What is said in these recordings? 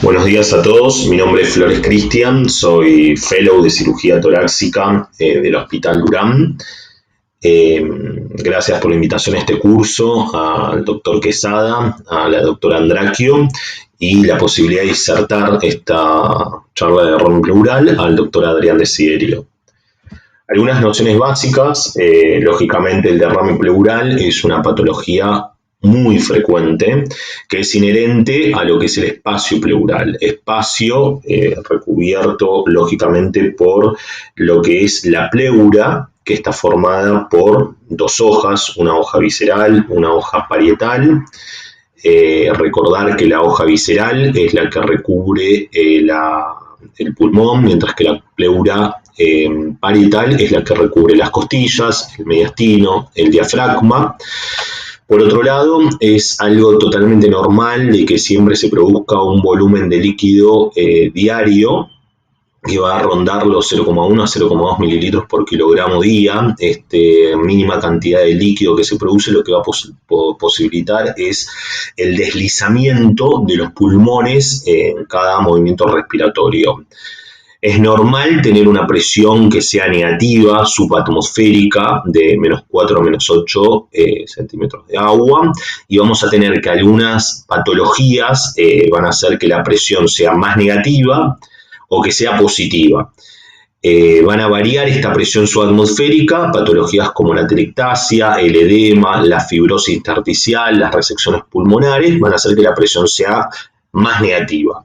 Buenos días a todos, mi nombre es Flores Cristian, soy Fellow de Cirugía Torácica del Hospital Durán. Gracias por la invitación a este curso, al doctor Quesada, a la doctora Andraquio y la posibilidad de disertar esta charla de derrame pleural al doctor Adrián Desiderio. Algunas nociones básicas, lógicamente el derrame pleural es una patología muy frecuente, que es inherente a lo que es el espacio pleural. Espacio recubierto, lógicamente, por lo que es la pleura, que está formada por dos hojas, una hoja visceral, una hoja parietal. Recordar que la hoja visceral es la que recubre el pulmón, mientras que la pleura parietal es la que recubre las costillas, el mediastino, el diafragma. Por otro lado, es algo totalmente normal de que siempre se produzca un volumen de líquido diario que va a rondar los 0,1 a 0,2 mililitros por kilogramo día. Mínima cantidad de líquido que se produce lo que va a posibilitar es el deslizamiento de los pulmones en cada movimiento respiratorio. Es normal tener una presión que sea negativa, subatmosférica, de menos 4 a menos 8 centímetros de agua, y vamos a tener que algunas patologías van a hacer que la presión sea más negativa o que sea positiva. Van a variar esta presión subatmosférica, patologías como la atelectasia, el edema, la fibrosis intersticial, las resecciones pulmonares, van a hacer que la presión sea más negativa.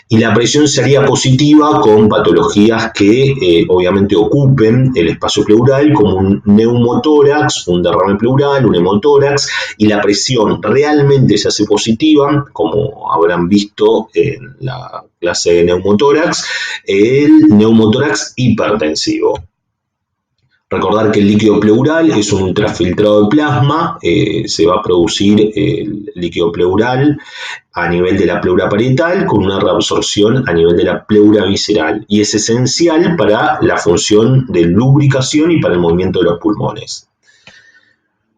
Y la presión sería positiva con patologías que obviamente ocupen el espacio pleural, como un neumotórax, un derrame pleural, un hemotórax, y la presión realmente se hace positiva, como habrán visto en la clase de neumotórax, el neumotórax hipertensivo. Recordar que el líquido pleural es un ultrafiltrado de plasma, se va a producir el líquido pleural a nivel de la pleura parietal con una reabsorción a nivel de la pleura visceral y es esencial para la función de lubricación y para el movimiento de los pulmones.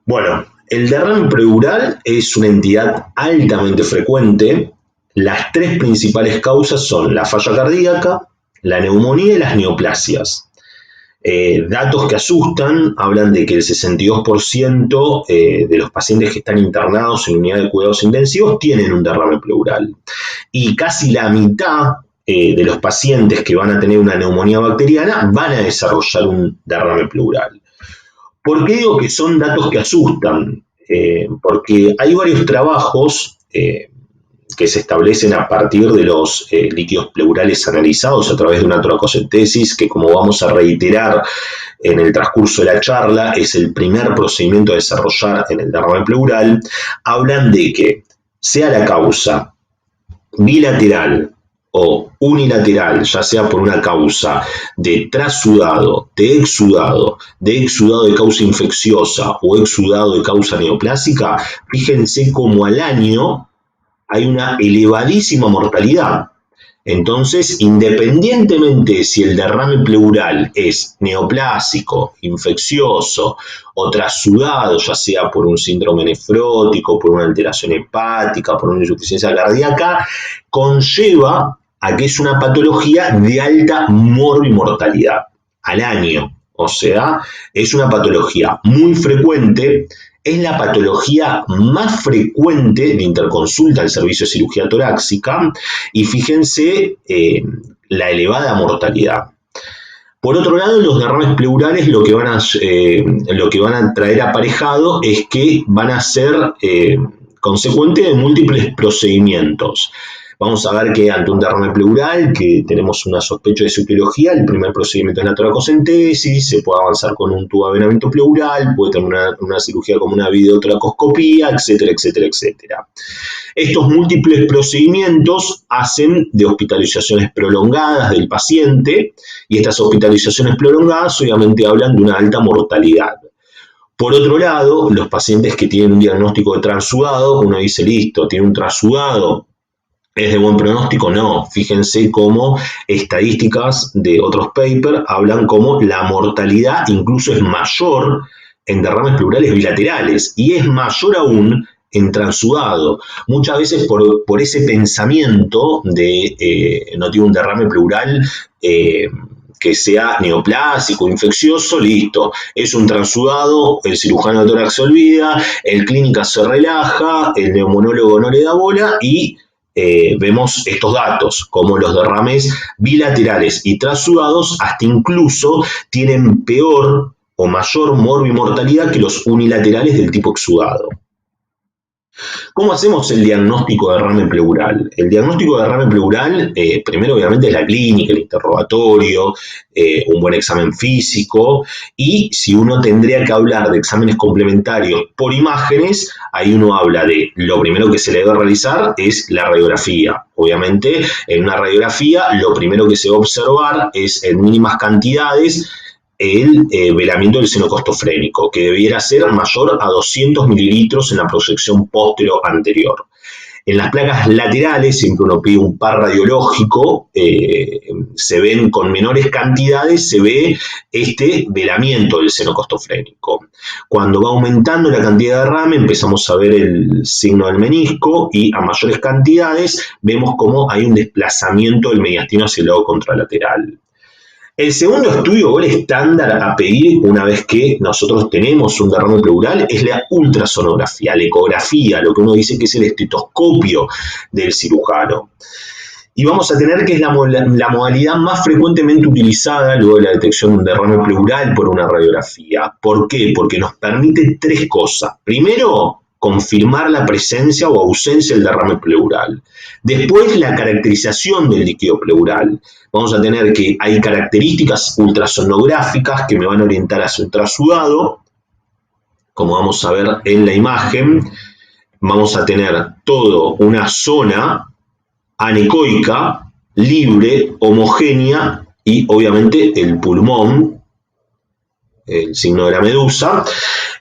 Bueno, el derrame pleural es una entidad altamente frecuente. Las tres principales causas son la falla cardíaca, la neumonía y las neoplasias. Datos que asustan, hablan de que el 62% de los pacientes que están internados en unidad de cuidados intensivos tienen un derrame pleural y casi la mitad de los pacientes que van a tener una neumonía bacteriana van a desarrollar un derrame pleural. ¿Por qué digo que son datos que asustan? Porque hay varios trabajos que se establecen a partir de los líquidos pleurales analizados a través de una toracocentesis, que como vamos a reiterar en el transcurso de la charla, es el primer procedimiento a desarrollar en el derrame pleural, hablan de que sea la causa bilateral o unilateral, ya sea por una causa de trasudado, de exudado de causa infecciosa o exudado de causa neoplásica, fíjense cómo al año hay una elevadísima mortalidad. Entonces, independientemente de si el derrame pleural es neoplásico, infeccioso o trasudado, ya sea por un síndrome nefrótico, por una alteración hepática, por una insuficiencia cardíaca, conlleva a que es una patología de alta morbimortalidad al año. O sea, es una patología muy frecuente. Es la patología más frecuente de interconsulta al servicio de cirugía torácica y fíjense la elevada mortalidad. Por otro lado, los derrames pleurales lo que van a traer aparejado es que van a ser consecuentes de múltiples procedimientos. Vamos a ver que ante un derrame pleural, que tenemos una sospecha de su etiología, el primer procedimiento es la toracocentesis, se puede avanzar con un tubavenamiento pleural, puede tener una cirugía como una videotoracoscopía, etcétera, etcétera, etcétera. Estos múltiples procedimientos hacen de hospitalizaciones prolongadas del paciente, y estas hospitalizaciones prolongadas obviamente hablan de una alta mortalidad. Por otro lado, los pacientes que tienen un diagnóstico de transudado, uno dice, listo, tiene un transudado, ¿es de buen pronóstico? No. Fíjense cómo estadísticas de otros papers hablan cómo la mortalidad incluso es mayor en derrames pleurales bilaterales y es mayor aún en transudado. Muchas veces por ese pensamiento de no tiene un derrame pleural que sea neoplásico, infeccioso, listo. Es un transudado, el cirujano de tórax se olvida, el clínica se relaja, el neumonólogo no le da bola y vemos estos datos, como los derrames bilaterales y transudados hasta incluso tienen peor o mayor morbimortalidad que los unilaterales del tipo exudado. ¿Cómo hacemos el diagnóstico de derrame pleural? El diagnóstico de derrame pleural, primero obviamente es la clínica, el interrogatorio, un buen examen físico, y si uno tendría que hablar de exámenes complementarios por imágenes, ahí uno habla de lo primero que se le debe realizar es la radiografía. Obviamente en una radiografía lo primero que se va a observar es en mínimas cantidades el velamiento del seno costofrénico, que debiera ser mayor a 200 mililitros en la proyección póstero anterior. En las placas laterales, siempre uno pide un par radiológico, se ven con menores cantidades, se ve este velamiento del seno costofrénico. Cuando va aumentando la cantidad de derrame, empezamos a ver el signo del menisco y a mayores cantidades vemos cómo hay un desplazamiento del mediastino hacia el lado contralateral. El segundo estudio gol estándar a pedir una vez que nosotros tenemos un derrame pleural es la ultrasonografía, la ecografía, lo que uno dice que es el estetoscopio del cirujano. Y vamos a tener que es la modalidad más frecuentemente utilizada luego de la detección de un derrame pleural por una radiografía. ¿Por qué? Porque nos permite tres cosas. Primero, confirmar la presencia o ausencia del derrame pleural. Después, la caracterización del líquido pleural. Vamos a tener que hay características ultrasonográficas que me van a orientar hacia un trasudado, como vamos a ver en la imagen. Vamos a tener toda una zona anecoica, libre, homogénea y obviamente el pulmón, el signo de la medusa.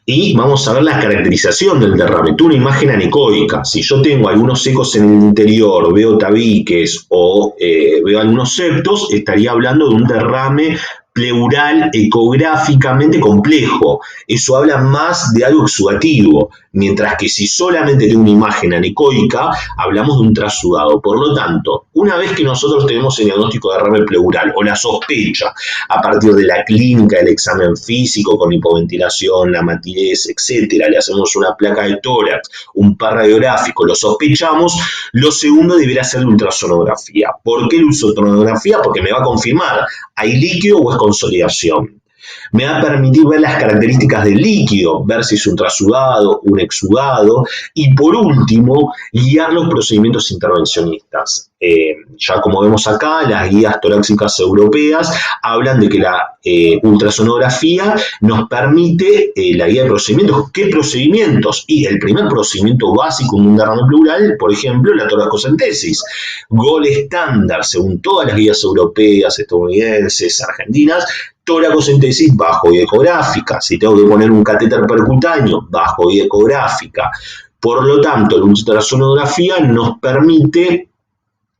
Y vamos a ver la caracterización del derrame. Tú una imagen anecoica. Si yo tengo algunos secos en el interior, veo tabiques o veo algunos septos, estaría hablando de un derrame pleural ecográficamente complejo. Eso habla más de algo exudativo. Mientras que si solamente tengo una imagen anecoica, hablamos de un trasudado. Por lo tanto, una vez que nosotros tenemos el diagnóstico de derrame pleural o la sospecha a partir de la clínica, el examen físico con hipoventilación, la matidez, etcétera, le hacemos una placa de tórax, un par radiográfico, lo sospechamos, lo segundo deberá ser la ultrasonografía. ¿Por qué la ultrasonografía? Porque me va a confirmar, ¿hay líquido o es consolidación? Me va a permitir ver las características del líquido, ver si es un trasudado, un exudado, y por último, guiar los procedimientos intervencionistas. Ya como vemos acá, las guías torácicas europeas hablan de que la ultrasonografía nos permite la guía de procedimientos. ¿Qué procedimientos? Y el primer procedimiento básico en un derrame pleural, por ejemplo, la toracocentesis. Gol estándar, según todas las guías europeas, estadounidenses, argentinas, toracocentesis bajo guía ecográfica. Si tengo que poner un catéter percutáneo, bajo guía ecográfica. Por lo tanto, la ultrasonografía nos permite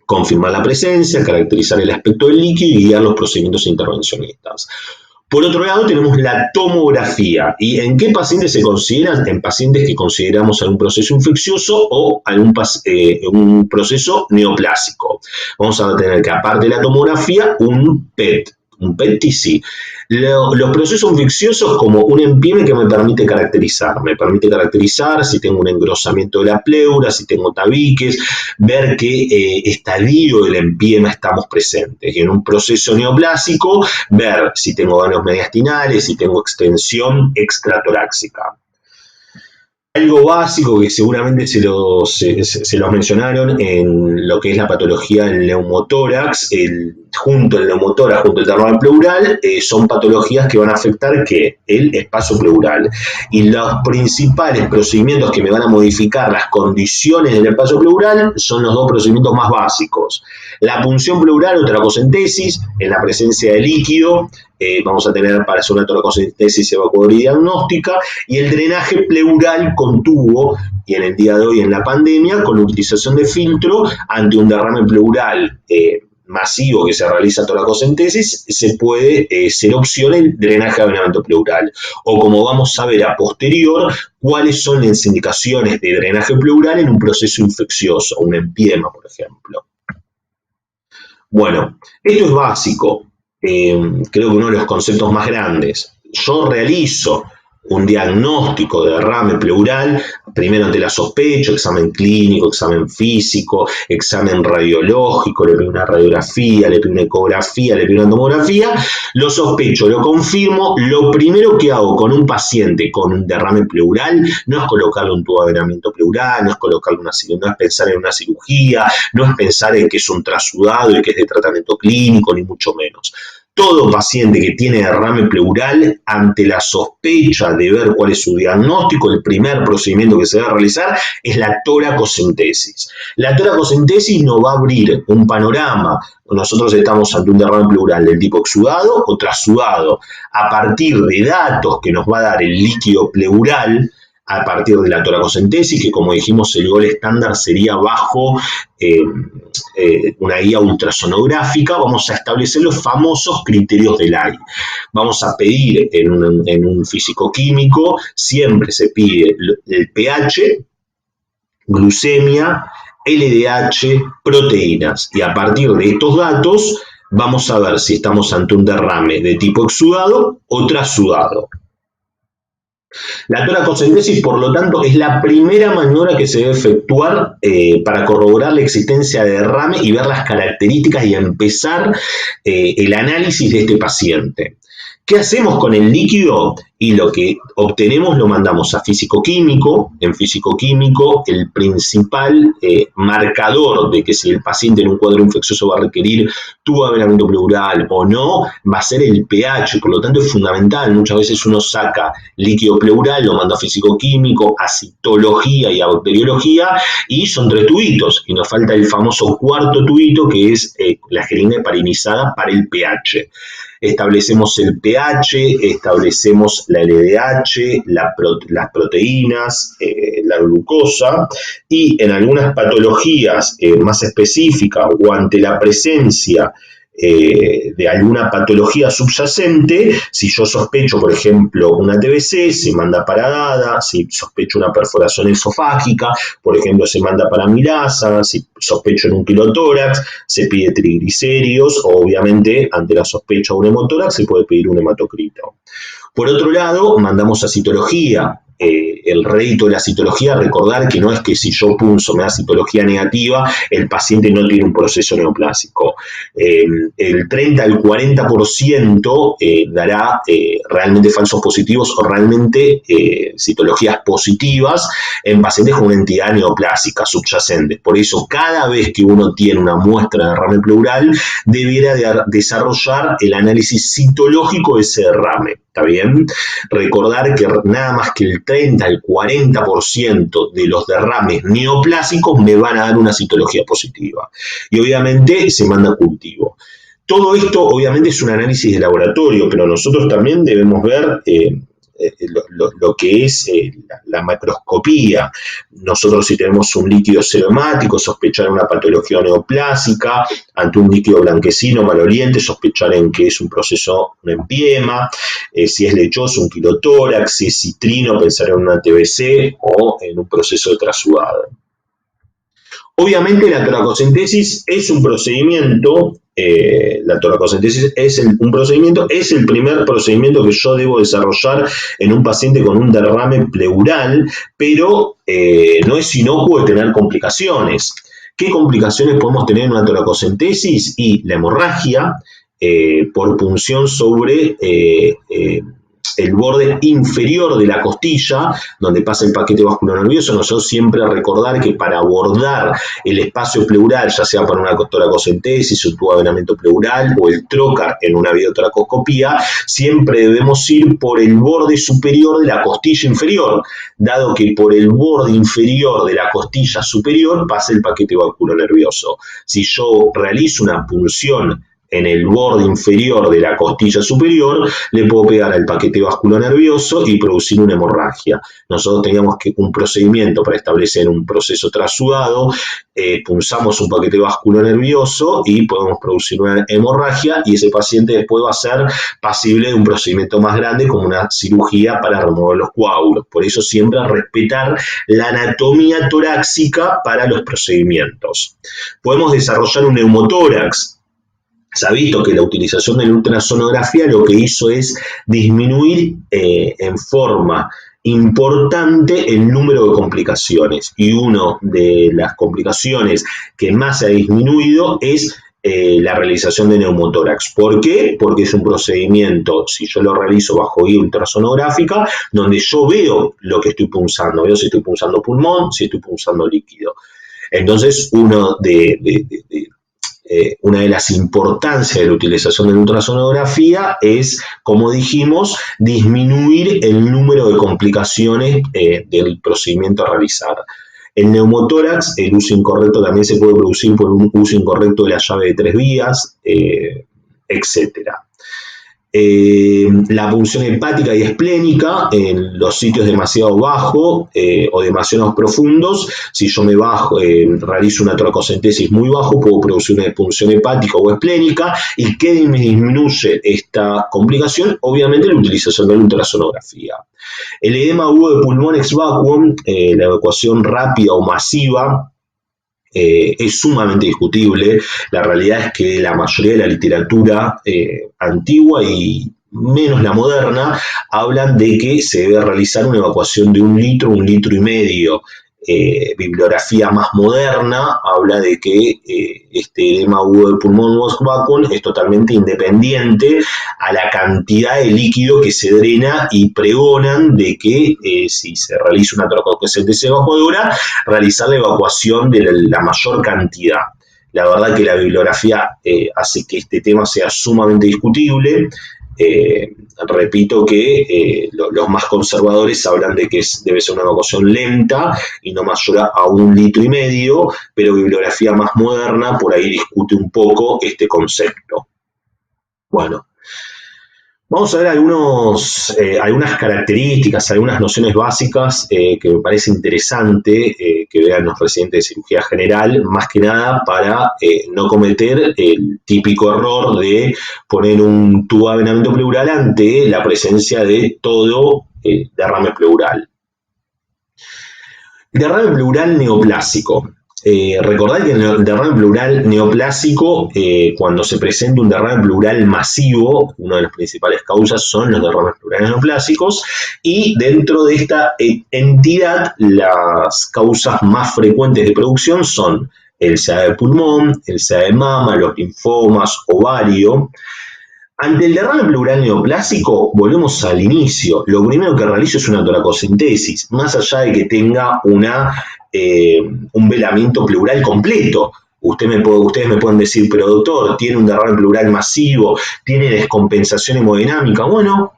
confirmar la presencia, caracterizar el aspecto del líquido y guiar los procedimientos intervencionistas. Por otro lado, tenemos la tomografía. ¿Y en qué pacientes se consideran? En pacientes que consideramos algún proceso infeccioso o un proceso neoplásico. Vamos a tener que, aparte de la tomografía, un PET. Un PET-TC. Los procesos infecciosos como un EMPIEME que me permite caracterizar. Me permite caracterizar si tengo un engrosamiento de la pleura, si tengo tabiques, ver qué estadio del EMPIEME estamos presentes. Y en un proceso neoplásico, ver si tengo vanos mediastinales, si tengo extensión extratorácica. Algo básico que seguramente se los mencionaron en lo que es la patología del neumotórax, junto al neumotórax, junto al derrame pleural, son patologías que van a afectar el espacio pleural. Y los principales procedimientos que me van a modificar las condiciones del espacio pleural son los dos procedimientos más básicos. La punción pleural o toracocentesis, en la presencia de líquido, vamos a tener para hacer una toracocentesis evacuadora y diagnóstica, y el drenaje pleural con tubo, y en el día de hoy en la pandemia, con la utilización de filtro ante un derrame pleural masivo que se realiza toracocentesis, se puede ser opción el drenaje de avenamiento pleural. O como vamos a ver a posterior, cuáles son las indicaciones de drenaje pleural en un proceso infeccioso, un empiema, por ejemplo. Bueno, esto es básico, creo que uno de los conceptos más grandes. Yo realizo un diagnóstico de derrame pleural, primero ante la sospecha, examen clínico, examen físico, examen radiológico, le pido una radiografía, le pido una ecografía, le pido una tomografía, lo sospecho, lo confirmo, lo primero que hago con un paciente con un derrame pleural no es colocarle un tubo de avenamiento pleural, no es colocarle no es pensar en una cirugía, no es pensar en que es un trasudado y que es de tratamiento clínico, ni mucho menos. Todo paciente que tiene derrame pleural, ante la sospecha de ver cuál es su diagnóstico, el primer procedimiento que se va a realizar es la toracocentesis. La toracocentesis nos va a abrir un panorama. Nosotros estamos ante un derrame pleural del tipo exudado o trasudado. A partir de datos que nos va a dar el líquido pleural, a partir de la toracocentesis, que como dijimos el gol estándar sería bajo una guía ultrasonográfica, vamos a establecer los famosos criterios del AI. Vamos a pedir en un físico-químico, siempre se pide el pH, glucemia, LDH, proteínas, y a partir de estos datos vamos a ver si estamos ante un derrame de tipo exudado o trasudado. La toracocentesis, por lo tanto, es la primera maniobra que se debe efectuar para corroborar la existencia de derrame y ver las características y empezar el análisis de este paciente. ¿Qué hacemos con el líquido? Y lo que obtenemos lo mandamos a físico-químico. En físico-químico, el principal marcador de que si el paciente en un cuadro infeccioso va a requerir tubo de avenamiento pleural o no, va a ser el pH. Por lo tanto, es fundamental. Muchas veces uno saca líquido pleural, lo manda a físico-químico, a citología y a bacteriología, y son 3 tubitos. Y nos falta el famoso cuarto tubito, que es la jeringa heparinizada para el pH. Establecemos el pH, establecemos la LDH, las proteínas, la glucosa, y en algunas patologías más específicas o ante la presencia de alguna patología subyacente, si yo sospecho, por ejemplo, una TBC, se manda para DADA, si sospecho una perforación esofágica, por ejemplo, se manda para mirasa, si sospecho en un quilotórax, se pide triglicéridos, o obviamente, ante la sospecha de un hemotórax, se puede pedir un hematocrito. Por otro lado, mandamos a citología. El rédito de la citología, recordar que no es que si yo punzo me da citología negativa, el paciente no tiene un proceso neoplásico. El 30 al 40% dará realmente falsos positivos o realmente citologías positivas en pacientes con una entidad neoplásica subyacente. Por eso, cada vez que uno tiene una muestra de derrame pleural, debiera desarrollar el análisis citológico de ese derrame. ¿Está bien? Recordar que nada más que el 30 al 40% de los derrames neoplásicos me van a dar una citología positiva. Y obviamente se manda a cultivo. Todo esto obviamente es un análisis de laboratorio, pero nosotros también debemos ver lo que es la macroscopía. Nosotros, si tenemos un líquido seromático, sospechar una patología neoplásica, ante un líquido blanquecino maloliente, sospechar en que es un proceso, un empiema, si es lechoso, un quilotórax, si es citrino, pensar en una TBC o en un proceso de trasudado. Obviamente la toracocentesis es un procedimiento, es el primer procedimiento que yo debo desarrollar en un paciente con un derrame pleural, pero no es inocuo de tener complicaciones. ¿Qué complicaciones podemos tener en una toracocentesis? Y la hemorragia por punción sobre el borde inferior de la costilla, donde pasa el paquete vasculonervioso. Nosotros siempre recordar que para abordar el espacio pleural, ya sea para una toracocentesis, un tubo de avenamiento pleural o el trocar en una videotoracoscopía, siempre debemos ir por el borde superior de la costilla inferior, dado que por el borde inferior de la costilla superior pasa el paquete vasculonervioso. Si yo realizo una punción en el borde inferior de la costilla superior, le puedo pegar al paquete vasculonervioso y producir una hemorragia. Nosotros teníamos un procedimiento para establecer un proceso trasudado, punzamos un paquete vasculonervioso y podemos producir una hemorragia, y ese paciente después va a ser pasible de un procedimiento más grande como una cirugía para remover los coágulos. Por eso siempre respetar la anatomía torácica para los procedimientos. Podemos desarrollar un neumotórax. Se ha visto que la utilización de la ultrasonografía lo que hizo es disminuir en forma importante el número de complicaciones, y una de las complicaciones que más se ha disminuido es la realización de neumotórax. ¿Por qué? Porque es un procedimiento, si yo lo realizo bajo guía ultrasonográfica, donde yo veo lo que estoy punzando, veo si estoy punzando pulmón, si estoy punzando líquido. Entonces, una de las importancias de la utilización de la ultrasonografía es, como dijimos, disminuir el número de complicaciones del procedimiento a realizar. El neumotórax, el uso incorrecto también se puede producir por un uso incorrecto de la llave de 3 vías, etc. La punción hepática y esplénica en los sitios demasiado bajos o demasiado profundos. Si yo realizo una toracocentesis muy bajo, puedo producir una punción hepática o esplénica. ¿Y qué me disminuye esta complicación? Obviamente la utilización de la ultrasonografía. El edema agudo de pulmón ex vacuum, la evacuación rápida o masiva, es sumamente discutible. La realidad es que la mayoría de la literatura antigua y menos la moderna hablan de que se debe realizar una evacuación de 1 litro, 1,5 litros. Bibliografía más moderna habla de que este edema agudo de pulmón ex vacuum es totalmente independiente a la cantidad de líquido que se drena, y pregonan de que si se realiza una toracocentesis evacuadora, realizar la evacuación de la mayor cantidad. La verdad que la bibliografía hace que este tema sea sumamente discutible. Repito que los más conservadores hablan de que debe ser una evacuación lenta y no mayor a 1,5 litros, pero bibliografía más moderna por ahí discute un poco este concepto. Bueno, vamos a ver algunas características, algunas nociones básicas que me parece interesante que vean los residentes de cirugía general, más que nada para no cometer el típico error de poner un tubo de avenamiento pleural ante la presencia de todo derrame pleural. Derrame pleural neoplásico. Recordad que en el derrame pleural neoplásico, cuando se presenta un derrame pleural masivo, una de las principales causas son los derrames pleurales neoplásicos, y dentro de esta entidad las causas más frecuentes de producción son el SEA de pulmón, el SEA de mama, los linfomas, ovario. Ante el derrame pleural neoplásico, volvemos al inicio. Lo primero que realizo es una toracocentesis, más allá de que tenga un velamiento pleural completo. Ustedes me pueden decir, pero doctor, tiene un derrame pleural masivo, tiene descompensación hemodinámica. Bueno,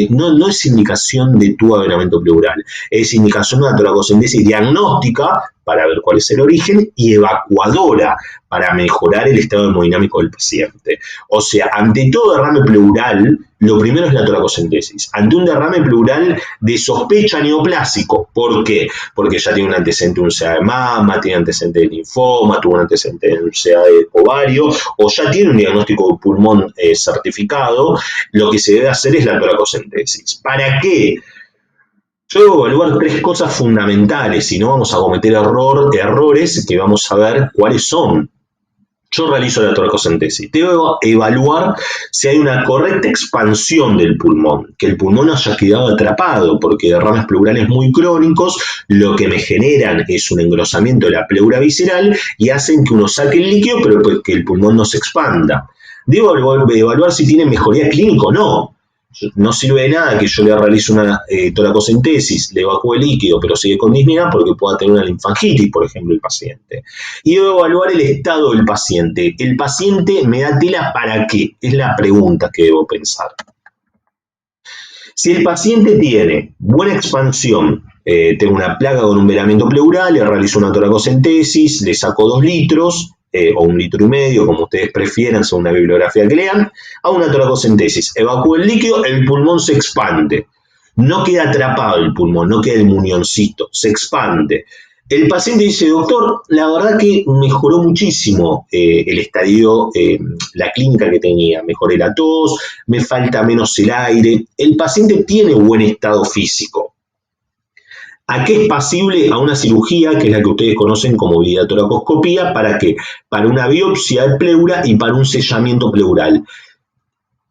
no es indicación de tubo de avenamiento pleural, es indicación de una toracocentesis diagnóstica para ver cuál es el origen, y evacuadora para mejorar el estado hemodinámico del paciente. O sea, ante todo derrame pleural, lo primero es la toracocentesis. Ante un derrame pleural de sospecha neoplásico, ¿por qué? Porque ya tiene un antecedente de un SEA de mama, tiene antecedente de linfoma, tuvo un antecedente de un SEA de ovario, o ya tiene un diagnóstico de pulmón certificado. Lo que se debe hacer es la toracocentesis. ¿Para qué? Yo debo evaluar 3 cosas fundamentales, si no vamos a cometer errores que vamos a ver cuáles son. Yo realizo la toracocentesis. Debo evaluar si hay una correcta expansión del pulmón, que el pulmón no haya quedado atrapado, porque derrames pleurales muy crónicos lo que me generan es un engrosamiento de la pleura visceral y hacen que uno saque el líquido, pero que el pulmón no se expanda. Debo evaluar si tiene mejoría clínica o no. No sirve de nada que yo le realice una toracocentesis, le evacúe el líquido, pero sigue con disnea, porque pueda tener una linfangitis, por ejemplo, el paciente. Y debo evaluar el estado del paciente. ¿El paciente me da tela para qué? Es la pregunta que debo pensar. Si el paciente tiene buena expansión, tengo una placa con un velamiento pleural, le realizo una toracocentesis, le saco 2 litros, o 1,5 litros, como ustedes prefieran, según la bibliografía que lean, a una toracocentesis. Evacúa el líquido, el pulmón se expande. No queda atrapado el pulmón, no queda el muñoncito, se expande. El paciente dice, doctor, la verdad que mejoró muchísimo el estadio, la clínica que tenía. Mejoré la tos, me falta menos el aire. El paciente tiene buen estado físico. ¿A qué es pasible? A una cirugía, que es la que ustedes conocen como videotoracoscopía. ¿Para qué? Para una biopsia de pleura y para un sellamiento pleural.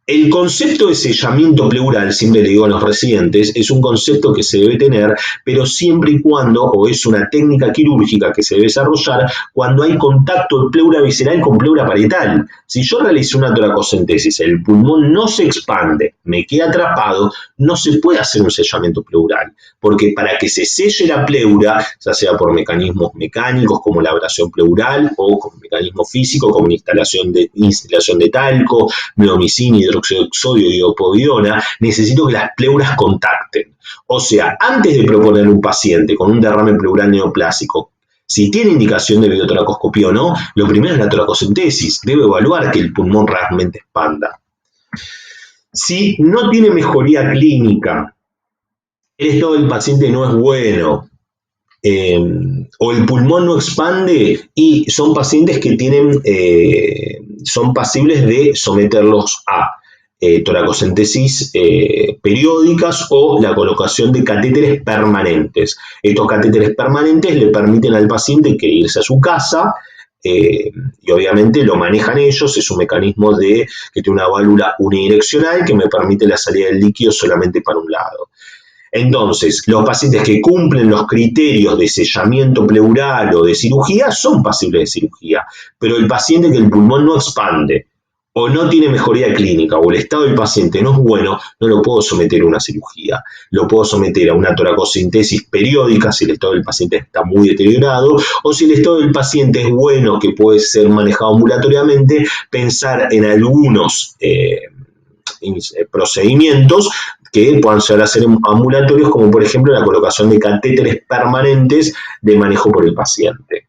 El concepto de sellamiento pleural, siempre le digo a los residentes, es un concepto que se debe tener, pero siempre y cuando, o es una técnica quirúrgica que se debe desarrollar, cuando hay contacto de pleura visceral con pleura parietal. Si yo realizo una toracocentesis, el pulmón no se expande, me queda atrapado, no se puede hacer un sellamiento pleural, porque para que se selle la pleura, ya sea por mecanismos mecánicos como la abrasión pleural o con mecanismo físico como instalación de talco, bleomicina, hidróxido de sodio y opovidona, necesito que las pleuras contacten. O sea, antes de proponer a un paciente con un derrame pleural neoplásico, si tiene indicación de videotoracoscopía o no, lo primero es la toracocentesis. Debe evaluar que el pulmón realmente expanda. Si no tiene mejoría clínica, el estado del paciente no es bueno, o el pulmón no expande, y son pacientes que son pasibles de someterlos a toracocentesis periódicas o la colocación de catéteres permanentes. Estos catéteres permanentes le permiten al paciente que irse a su casa, y obviamente lo manejan ellos. Es un mecanismo que tiene una válvula unidireccional que me permite la salida del líquido solamente para un lado. Entonces, los pacientes que cumplen los criterios de sellamiento pleural o de cirugía son pasibles de cirugía, pero el paciente que el pulmón no expande o no tiene mejoría clínica o el estado del paciente no es bueno, no lo puedo someter a una cirugía. Lo puedo someter a una toracocentesis periódica si el estado del paciente está muy deteriorado, o si el estado del paciente es bueno, que puede ser manejado ambulatoriamente, pensar en algunos procedimientos que puedan llegar a ser ambulatorios, como por ejemplo la colocación de catéteres permanentes de manejo por el paciente.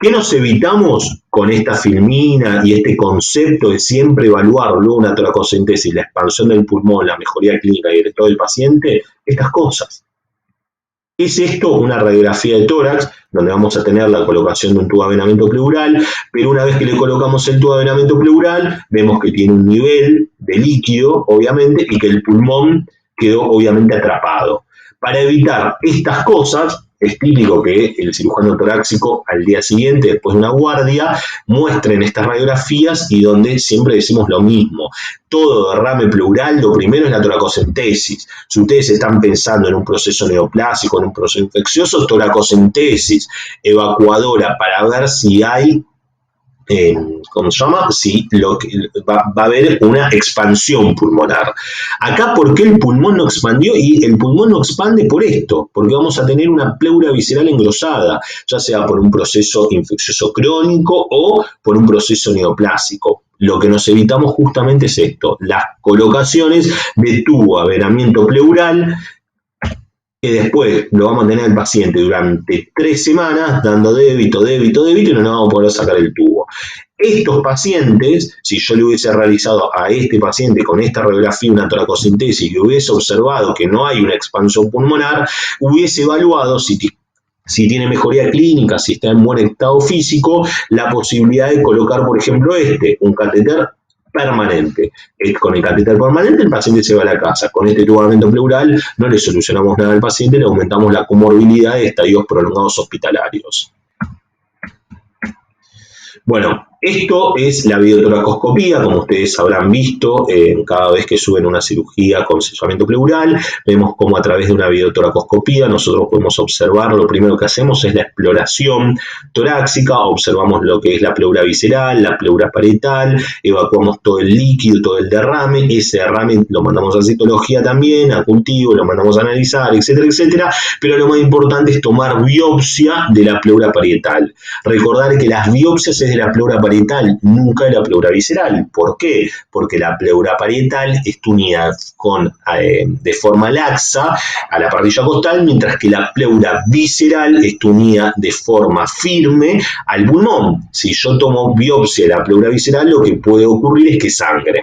¿Qué nos evitamos con esta filmina y este concepto de siempre evaluar luego una toracocentesis, la expansión del pulmón, la mejoría clínica y el estado del paciente? Estas cosas. Es esto una radiografía de tórax, donde vamos a tener la colocación de un tubo de avenamiento pleural, pero una vez que le colocamos el tubo de avenamiento pleural, vemos que tiene un nivel de líquido, obviamente, y que el pulmón quedó obviamente atrapado. Para evitar estas cosas, es típico que el cirujano torácico al día siguiente, después de una guardia, muestren estas radiografías y donde siempre decimos lo mismo. Todo derrame pleural, lo primero es la toracocentesis. Si ustedes están pensando en un proceso neoplásico, en un proceso infeccioso, toracocentesis evacuadora para ver si hay ¿cómo se llama? Si va a haber una expansión pulmonar. Acá, ¿por qué el pulmón no expandió? Y el pulmón no expande por esto, porque vamos a tener una pleura visceral engrosada, ya sea por un proceso infeccioso crónico o por un proceso neoplásico. Lo que nos evitamos justamente es esto, las colocaciones de tubo avenamiento pleural, que después lo vamos a tener al paciente durante 3 semanas dando débito y no nos vamos a poder sacar el tubo. Estos pacientes, si yo le hubiese realizado a este paciente con esta radiografía una toracocentesis y hubiese observado que no hay una expansión pulmonar, hubiese evaluado si tiene mejoría clínica, si está en buen estado físico, la posibilidad de colocar, por ejemplo, un catéter permanente. Con el catéter permanente el paciente se va a la casa. Con este tubo de avenamiento pleural no le solucionamos nada al paciente, le aumentamos la comorbilidad de estadios prolongados hospitalarios. Bueno, esto es la videotoracoscopía, como ustedes habrán visto, cada vez que suben una cirugía con sellamiento pleural, vemos cómo a través de una videotoracoscopía nosotros podemos observar, lo primero que hacemos es la exploración torácica, observamos lo que es la pleura visceral, la pleura parietal, evacuamos todo el líquido, todo el derrame, ese derrame lo mandamos a citología también, a cultivo, lo mandamos a analizar, etcétera, etcétera, pero lo más importante es tomar biopsia de la pleura parietal. Recordar que las biopsias es de la pleura parietal parietal, nunca de la pleura visceral. ¿Por qué? Porque la pleura parietal está unida de forma laxa a la parrilla costal, mientras que la pleura visceral está unida de forma firme al pulmón. Si yo tomo biopsia de la pleura visceral, lo que puede ocurrir es que sangre.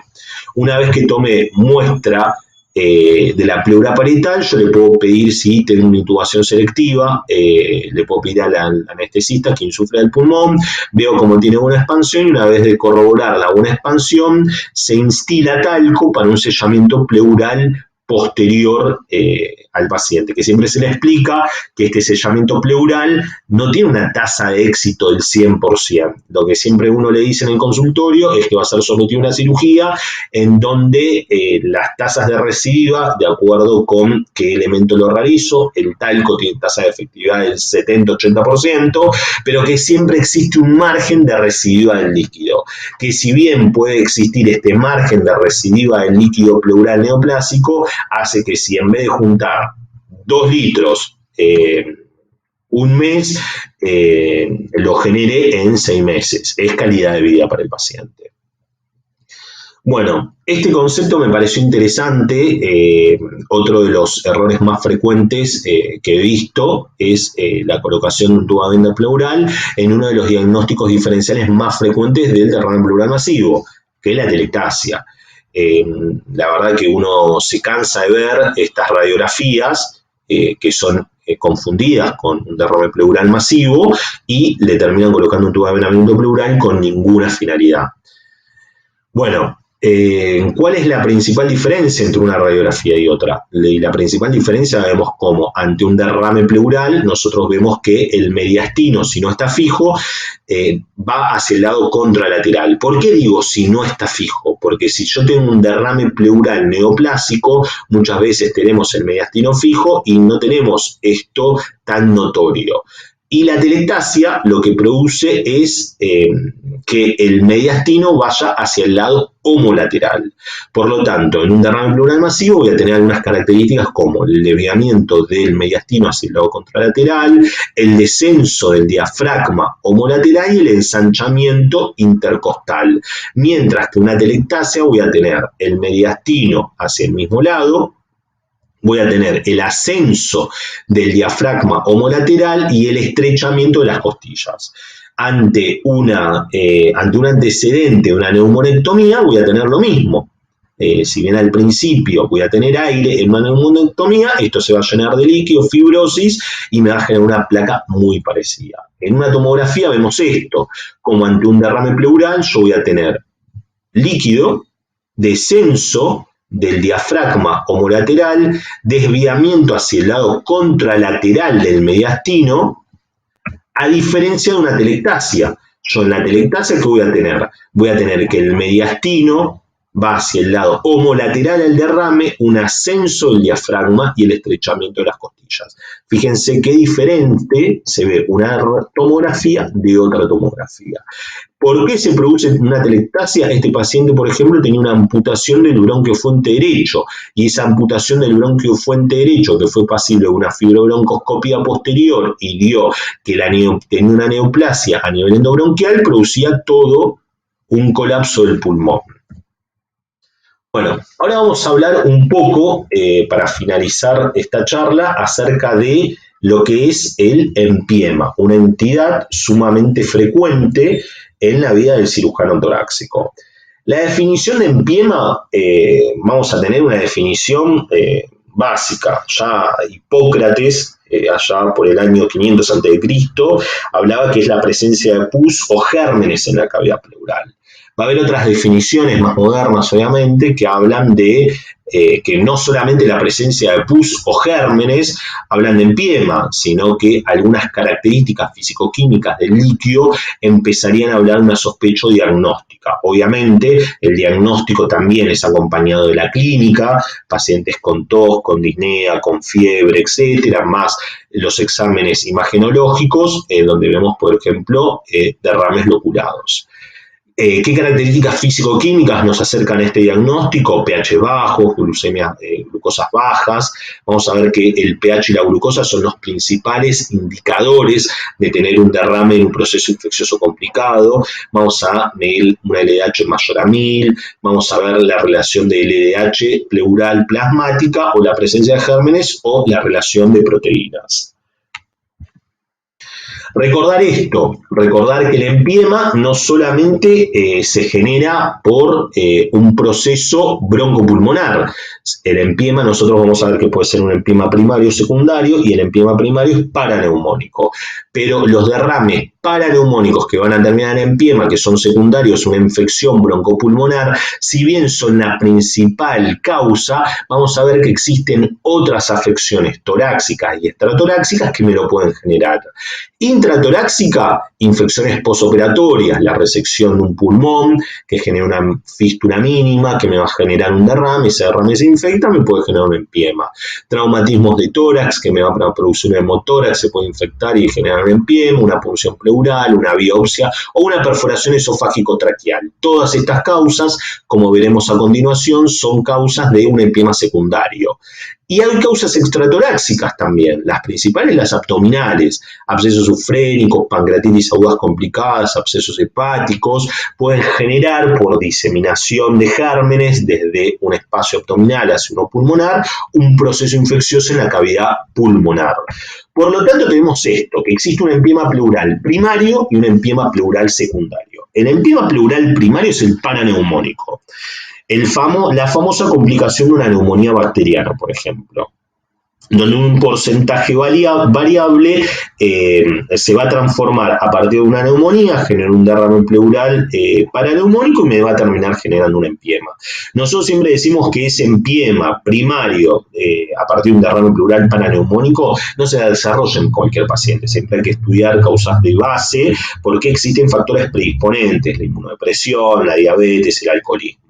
Una vez que tome muestra de la pleura parietal, yo le puedo pedir, si tengo una intubación selectiva, le puedo pedir al anestesista que insufle el pulmón, veo cómo tiene una expansión y una vez de corroborar la buena expansión, se instila talco para un sellamiento pleural posterior al paciente, que siempre se le explica que este sellamiento pleural no tiene una tasa de éxito del 100%. Lo que siempre uno le dice en el consultorio es que va a ser sometido a una cirugía en donde las tasas de recidiva, de acuerdo con qué elemento lo realizo, el talco tiene tasa de efectividad del 70-80%, pero que siempre existe un margen de recidiva del líquido, que si bien puede existir este margen de recidiva del líquido pleural neoplásico, hace que si en vez de juntar 2 litros un mes, lo genere en 6 meses. Es calidad de vida para el paciente. Bueno, este concepto me pareció interesante. Otro de los errores más frecuentes que he visto es la colocación de un tubo de venda pleural en uno de los diagnósticos diferenciales más frecuentes del derrame pleural masivo, que es la atelectasia. La verdad que uno se cansa de ver estas radiografías que son confundidas con un derrame pleural masivo y le terminan colocando un tubo de avenamiento pleural con ninguna finalidad. Bueno, ¿cuál es la principal diferencia entre una radiografía y otra? La principal diferencia vemos como ante un derrame pleural nosotros vemos que el mediastino, si no está fijo, va hacia el lado contralateral. ¿Por qué digo si no está fijo? Porque si yo tengo un derrame pleural neoplásico, muchas veces tenemos el mediastino fijo y no tenemos esto tan notorio. Y la atelectasia lo que produce es que el mediastino vaya hacia el lado homolateral. Por lo tanto, en un derrame pleural masivo voy a tener algunas características como el desviamiento del mediastino hacia el lado contralateral, el descenso del diafragma homolateral y el ensanchamiento intercostal. Mientras que en una atelectasia voy a tener el mediastino hacia el mismo lado, voy a tener el ascenso del diafragma homolateral y el estrechamiento de las costillas. Ante un antecedente de una neumonectomía voy a tener lo mismo. Si bien al principio voy a tener aire en una neumonectomía, esto se va a llenar de líquido, fibrosis, y me va a generar una placa muy parecida. En una tomografía vemos esto, como ante un derrame pleural yo voy a tener líquido, descenso del diafragma homolateral, desviamiento hacia el lado contralateral del mediastino, a diferencia de una atelectasia. Yo en la atelectasia, ¿qué voy a tener? Voy a tener que el mediastino va hacia el lado homolateral al derrame, un ascenso del diafragma y el estrechamiento de las costillas. Fíjense qué diferente se ve una tomografía de otra tomografía. ¿Por qué se produce una atelectasia? Este paciente, por ejemplo, tenía una amputación del bronquio fuente derecho, y esa amputación del bronquio fuente derecho, que fue pasible de una fibrobroncoscopía posterior y dio que tenía una neoplasia a nivel endobronquial, producía todo un colapso del pulmón. Bueno, ahora vamos a hablar un poco, para finalizar esta charla, acerca de lo que es el empiema, una entidad sumamente frecuente en la vida del cirujano torácico. La definición de empiema, vamos a tener una definición básica. Ya Hipócrates, allá por el año 500 a.C., hablaba que es la presencia de pus o gérmenes en la cavidad pleural. Va a haber otras definiciones más modernas, obviamente, que hablan de que no solamente la presencia de pus o gérmenes hablan de empiema, sino que algunas características fisicoquímicas del líquido empezarían a hablar de una sospecha diagnóstica. Obviamente, el diagnóstico también es acompañado de la clínica, pacientes con tos, con disnea, con fiebre, etcétera, más los exámenes imagenológicos, donde vemos, por ejemplo, derrames loculados. ¿Qué características físico-químicas nos acercan a este diagnóstico? pH bajos, glucemia, glucosas bajas. Vamos a ver que el pH y la glucosa son los principales indicadores de tener un derrame en un proceso infeccioso complicado. Vamos a medir una LDH mayor a 1000. Vamos a ver la relación de LDH pleural plasmática o la presencia de gérmenes o la relación de proteínas. Recordar esto, recordar que el empiema no solamente se genera por un proceso broncopulmonar. El empiema nosotros vamos a ver que puede ser un empiema primario o secundario y el empiema primario es paraneumónico. Pero los derrames paraneumónicos que van a terminar en empiema, que son secundarios, una infección broncopulmonar, si bien son la principal causa, vamos a ver que existen otras afecciones torácicas y extratoráxicas que me lo pueden generar. Intratoráxica, infecciones posoperatorias, la resección de un pulmón que genera una fístula mínima que me va a generar un derrame, ese derrame se infecta, me puede generar un empiema. Traumatismos de tórax que me va a producir un hemotórax, se puede infectar y generar un empiema, una punción pleural, una biopsia o una perforación esofágico-traqueal. Todas estas causas, como veremos a continuación, son causas de un empiema secundario. Y hay causas extratoráxicas también, las principales las abdominales, abscesos sufrénicos, pancreatitis agudas complicadas, abscesos hepáticos, pueden generar por diseminación de gérmenes desde un espacio abdominal hacia uno pulmonar, un proceso infeccioso en la cavidad pulmonar. Por lo tanto tenemos esto, que existe un empiema pleural primario y un empiema pleural secundario. El empiema pleural primario es el paraneumónico. La famosa complicación de una neumonía bacteriana, por ejemplo, donde un porcentaje variable se va a transformar a partir de una neumonía, genera un derrame pleural paraneumónico y me va a terminar generando un empiema. Nosotros siempre decimos que ese empiema primario a partir de un derrame pleural paraneumónico no se desarrolla en cualquier paciente, siempre hay que estudiar causas de base porque existen factores predisponentes, la inmunodepresión, la diabetes, el alcoholismo.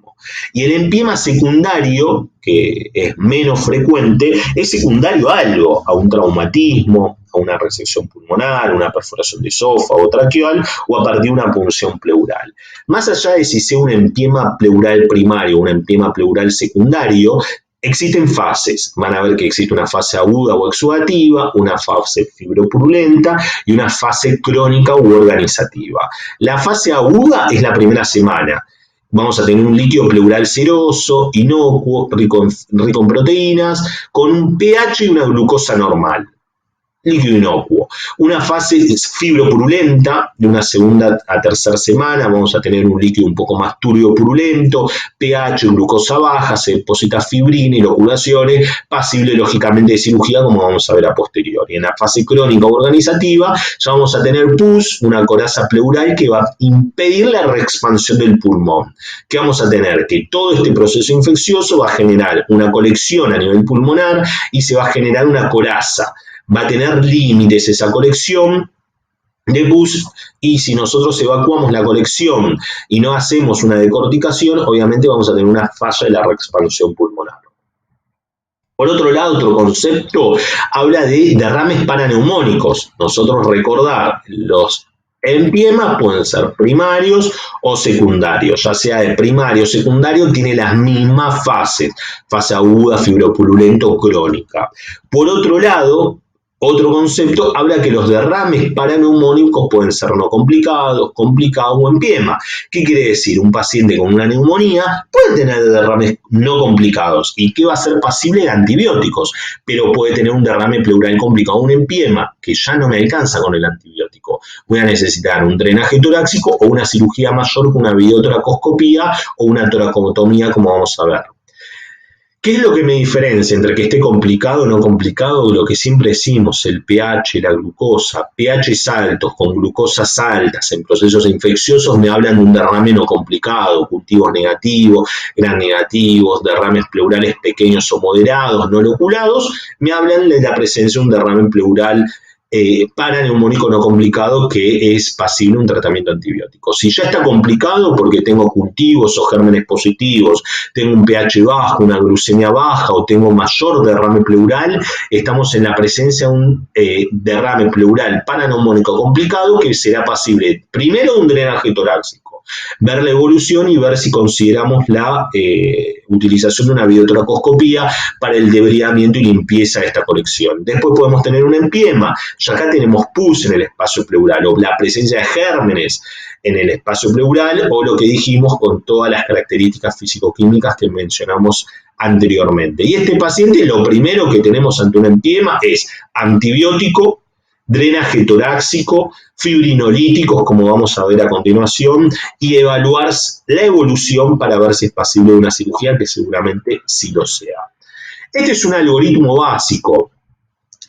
Y el empiema secundario, que es menos frecuente, es secundario a algo, a un traumatismo, a una resección pulmonar, una perforación de esófago traqueal o a partir de una punción pleural. Más allá de si sea un empiema pleural primario o un empiema pleural secundario, existen fases. Van a ver que existe una fase aguda o exudativa, una fase fibropurulenta y una fase crónica u organizativa. La fase aguda es la primera semana. Vamos a tener un líquido pleural seroso, inocuo, rico en proteínas, con un pH y una glucosa normal. Líquido inocuo. Una fase fibropurulenta, de una segunda a tercera semana, vamos a tener un líquido un poco más turbio purulento, pH, glucosa baja, se deposita fibrina, inoculaciones, pasible lógicamente de cirugía, como vamos a ver a posteriori. En la fase crónica o organizativa, ya vamos a tener pus, una coraza pleural que va a impedir la reexpansión del pulmón. ¿Qué vamos a tener? Que todo este proceso infeccioso va a generar una colección a nivel pulmonar y se va a generar una coraza. Va a tener límites esa colección de pus y si nosotros evacuamos la colección y no hacemos una decorticación, obviamente vamos a tener una falla de la reexpansión pulmonar. Por otro lado, otro concepto habla de derrames paraneumónicos. Nosotros recordar los empiemas pueden ser primarios o secundarios, ya sea de primario o secundario, tiene las mismas fases, fase aguda, fibropurulento o crónica. Por otro lado, otro concepto habla que los derrames paraneumónicos pueden ser no complicados, complicados o empiema. ¿Qué quiere decir? Un paciente con una neumonía puede tener derrames no complicados y que va a ser pasible de antibióticos, pero puede tener un derrame pleural complicado, un empiema, que ya no me alcanza con el antibiótico. Voy a necesitar un drenaje torácico o una cirugía mayor con una videotoracoscopía o una toracotomía, como vamos a ver. ¿Qué es lo que me diferencia entre que esté complicado o no complicado? Lo que siempre decimos, el pH, la glucosa, pHs altos con glucosas altas en procesos infecciosos me hablan de un derrame no complicado, cultivos negativos, gran negativos, derrames pleurales pequeños o moderados, no loculados, me hablan de la presencia de un derrame pleural paraneumónico no complicado que es pasible de un tratamiento antibiótico. Si ya está complicado porque tengo cultivos o gérmenes positivos, tengo un pH bajo, una glucemia baja o tengo mayor derrame pleural, estamos en la presencia de un derrame pleural paraneumónico complicado que será pasible primero de un drenaje torácico, ver la evolución y ver si consideramos la utilización de una videotracoscopía para el debridamiento y limpieza de esta colección. Después podemos tener un empiema, ya acá tenemos pus en el espacio pleural o la presencia de gérmenes en el espacio pleural o lo que dijimos con todas las características físico-químicas que mencionamos anteriormente. Y este paciente lo primero que tenemos ante un empiema es antibiótico, drenaje torácico, fibrinolíticos, como vamos a ver a continuación, y evaluar la evolución para ver si es pasible de una cirugía, que seguramente sí lo sea. Este es un algoritmo básico.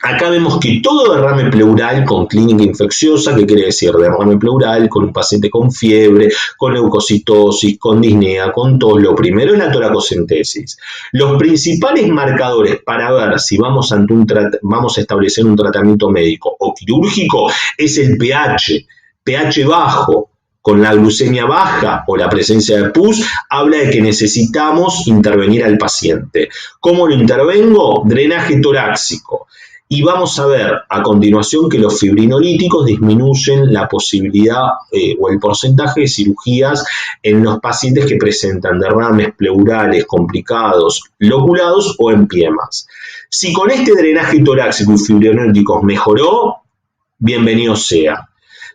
Acá vemos que todo derrame pleural con clínica infecciosa, ¿qué quiere decir? Derrame pleural con un paciente con fiebre, con leucocitosis, con disnea, con tos. Lo primero es la toracocentesis. Los principales marcadores para ver si vamos a establecer un tratamiento médico o quirúrgico es el pH bajo. Con la glucemia baja o la presencia de pus, habla de que necesitamos intervenir al paciente. ¿Cómo lo intervengo? Drenaje torácico. Y vamos a ver a continuación que los fibrinolíticos disminuyen la posibilidad o el porcentaje de cirugías en los pacientes que presentan derrames pleurales complicados, loculados o empiemas. Si con este drenaje torácico y fibrinolíticos mejoró, bienvenido sea.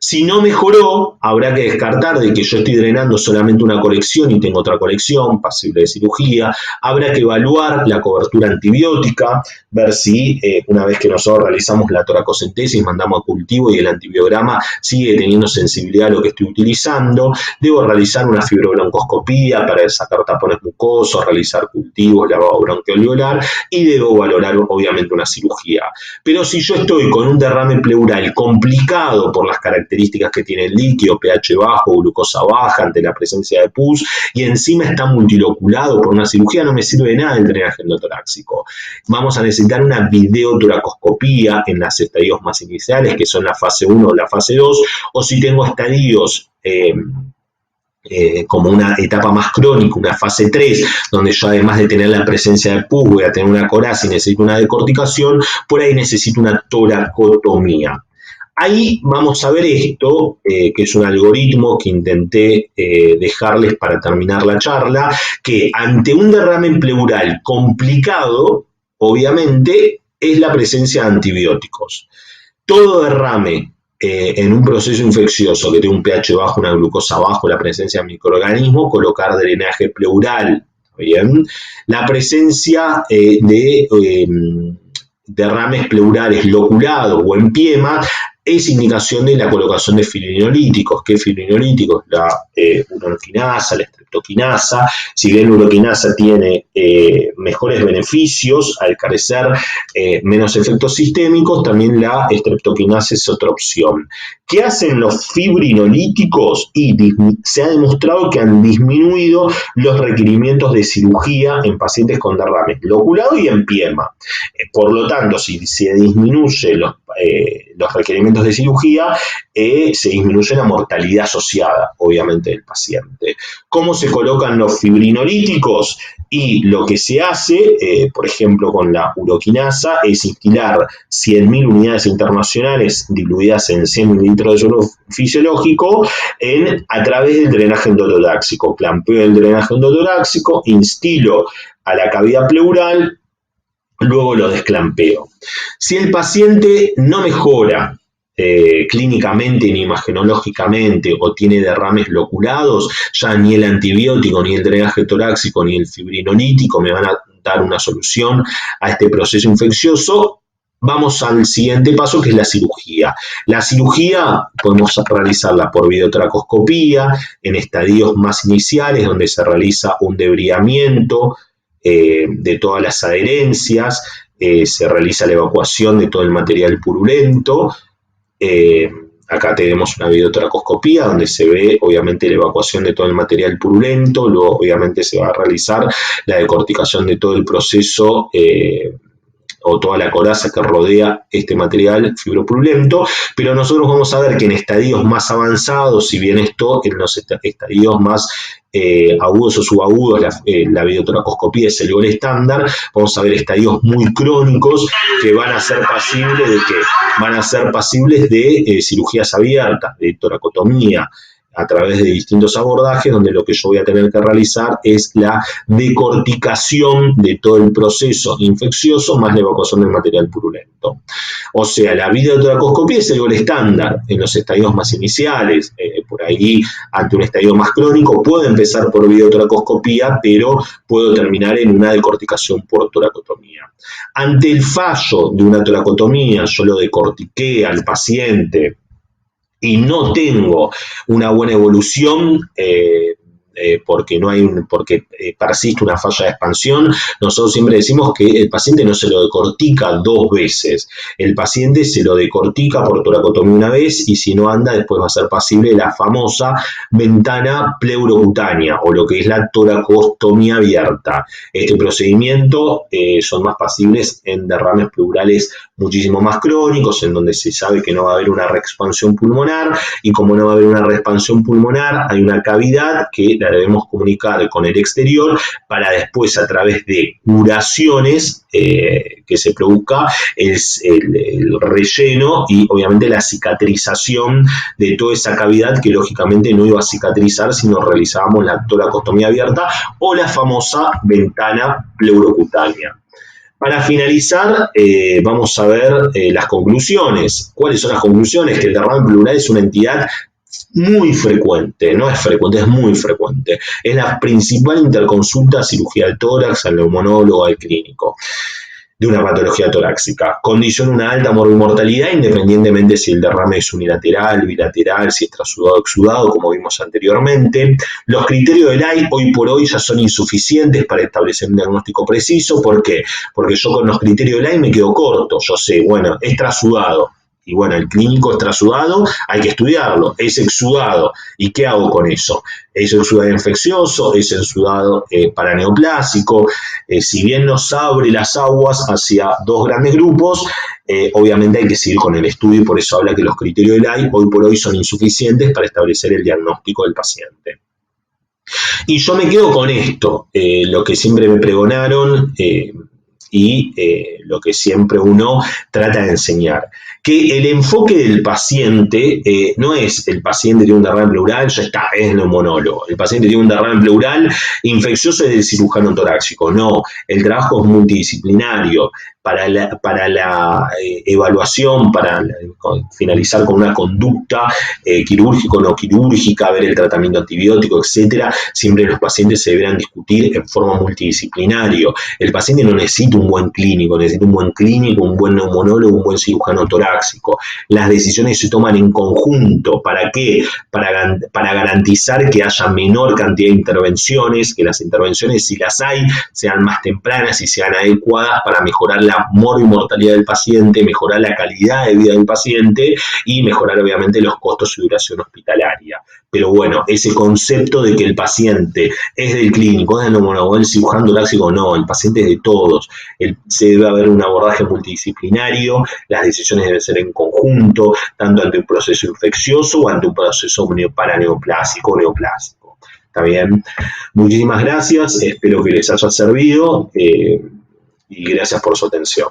Si no mejoró, habrá que descartar de que yo estoy drenando solamente una colección y tengo otra colección pasible de cirugía. Habrá que evaluar la cobertura antibiótica, ver si una vez que nosotros realizamos la toracocentesis, mandamos a cultivo y el antibiograma sigue teniendo sensibilidad a lo que estoy utilizando. Debo realizar una fibrobroncoscopía para sacar tapones mucosos, realizar cultivos, lavado bronquioliolar y debo valorar obviamente una cirugía. Pero si yo estoy con un derrame pleural complicado por las características que tiene el líquido, pH bajo, glucosa baja ante la presencia de pus y encima está multiloculado por una cirugía, no me sirve de nada el drenaje endotorácico. Vamos a necesitar una videotoracoscopía en los estadios más iniciales, que son la fase 1 o la fase 2, o si tengo estadios como una etapa más crónica, una fase 3, donde yo además de tener la presencia de pus voy a tener una coraza y necesito una decorticación, por ahí necesito una toracotomía. Ahí vamos a ver esto, que es un algoritmo que intenté dejarles para terminar la charla, que ante un derrame pleural complicado, obviamente, es la presencia de antibióticos. Todo derrame en un proceso infeccioso que tiene un pH bajo, una glucosa bajo, la presencia de microorganismos, colocar drenaje pleural, ¿bien? La presencia de derrames pleurales loculados o empiema es indicación de la colocación de fibrinolíticos. ¿Qué fibrinolíticos? La uroquinasa, la streptoquinasa. Si bien la uroquinasa tiene mejores beneficios, al carecer menos efectos sistémicos, también la streptoquinasa es otra opción. ¿Qué hacen los fibrinolíticos? Y se ha demostrado que han disminuido los requerimientos de cirugía en pacientes con derrames loculado y empiema. Por lo tanto, si se disminuye los requerimientos de cirugía, se disminuye la mortalidad asociada, obviamente, del paciente. ¿Cómo se colocan los fibrinolíticos? Y lo que se hace, por ejemplo, con la uroquinasa, es instilar 100.000 unidades internacionales diluidas en 100 mililitros de suelo fisiológico a través del drenaje endotorácico. Clampeo el drenaje endotorácico, instilo a la cavidad pleural, luego lo desclampeo. Si el paciente no mejora clínicamente ni imagenológicamente o tiene derrames loculados, ya ni el antibiótico, ni el drenaje torácico, ni el fibrinolítico me van a dar una solución a este proceso infeccioso. Vamos al siguiente paso, que es la cirugía. La cirugía podemos realizarla por videotracoscopía en estadios más iniciales, donde se realiza un debridamiento de todas las adherencias, se realiza la evacuación de todo el material purulento. Acá tenemos una videotracoscopía donde se ve obviamente la evacuación de todo el material purulento, luego obviamente se va a realizar la decorticación de todo el proceso o toda la coraza que rodea este material fibropurulento, pero nosotros vamos a ver que en estadios más avanzados, si bien esto en los estadios más agudos o subagudos, la videotracoscopía es el gol estándar, vamos a ver estadios muy crónicos que van a ser pasibles de cirugías abiertas, de toracotomía, a través de distintos abordajes, donde lo que yo voy a tener que realizar es la decorticación de todo el proceso infeccioso más la evacuación del material purulento. O sea, la videotoracoscopía es el gol estándar en los estadios más iniciales. Por ahí, ante un estadio más crónico, puedo empezar por videotoracoscopía, pero puedo terminar en una decorticación por toracotomía. Ante el fallo de una toracotomía, yo lo decortiqué al paciente y no tengo una buena evolución, porque persiste una falla de expansión, nosotros siempre decimos que el paciente no se lo decortica 2 veces. El paciente se lo decortica por toracotomía una vez y si no anda, después va a ser pasible la famosa ventana pleurocutánea o lo que es la toracostomía abierta. Este procedimiento son más pasibles en derrames pleurales muchísimo más crónicos, en donde se sabe que no va a haber una reexpansión pulmonar, y como no va a haber una reexpansión pulmonar, hay una cavidad que la debemos comunicar con el exterior para después, a través de curaciones, que se produzca el relleno y obviamente la cicatrización de toda esa cavidad que lógicamente no iba a cicatrizar si no realizábamos la toracostomía abierta o la famosa ventana pleurocutánea. Para finalizar, vamos a ver las conclusiones. ¿Cuáles son las conclusiones? Que el derrame pleural es una entidad muy frecuente, no es frecuente, es muy frecuente. Es la principal interconsulta a cirugía del tórax, al neumonólogo, al clínico, de una patología torácica. Condiciona una alta morbimortalidad independientemente si el derrame es unilateral, bilateral, si es trasudado o exudado, como vimos anteriormente. Los criterios del AI hoy por hoy ya son insuficientes para establecer un diagnóstico preciso. ¿Por qué? Porque yo con los criterios del AI me quedo corto. Yo sé, bueno, es trasudado. Y bueno, el clínico es trasudado, hay que estudiarlo. Es exudado. ¿Y qué hago con eso? Es exudado infeccioso, es exudado paraneoplásico. Si bien nos abre las aguas hacia 2 grandes grupos, obviamente hay que seguir con el estudio y por eso habla que los criterios del AI hoy por hoy son insuficientes para establecer el diagnóstico del paciente. Y yo me quedo con esto, lo que siempre me pregonaron y lo que siempre uno trata de enseñar. Que el enfoque del paciente no es el paciente tiene un derrame pleural, ya está, es el neumonólogo. El paciente tiene un derrame pleural infeccioso, es el cirujano torácico. No, el trabajo es multidisciplinario. Para la evaluación, para finalizar con una conducta quirúrgica o no quirúrgica, ver el tratamiento antibiótico, etcétera, siempre los pacientes se deberán discutir en forma multidisciplinario. El paciente no necesita un buen clínico, necesita un buen clínico, un buen neumonólogo, un buen cirujano torácico. Las decisiones se toman en conjunto. ¿Para qué? Para garantizar que haya menor cantidad de intervenciones, que las intervenciones, si las hay, sean más tempranas y sean adecuadas para mejorar la morbimortalidad del paciente, mejorar la calidad de vida del paciente y mejorar obviamente los costos y duración hospitalaria. Pero bueno, ese concepto de que el paciente es del clínico, es del neumonólogo, del cirujano torácico, no, el paciente es de todos. Se debe haber un abordaje multidisciplinario, las decisiones deben ser en conjunto, tanto ante un proceso infeccioso o ante un proceso paraneoplásico o neoplásico. ¿Está bien? Muchísimas gracias, espero que les haya servido y gracias por su atención.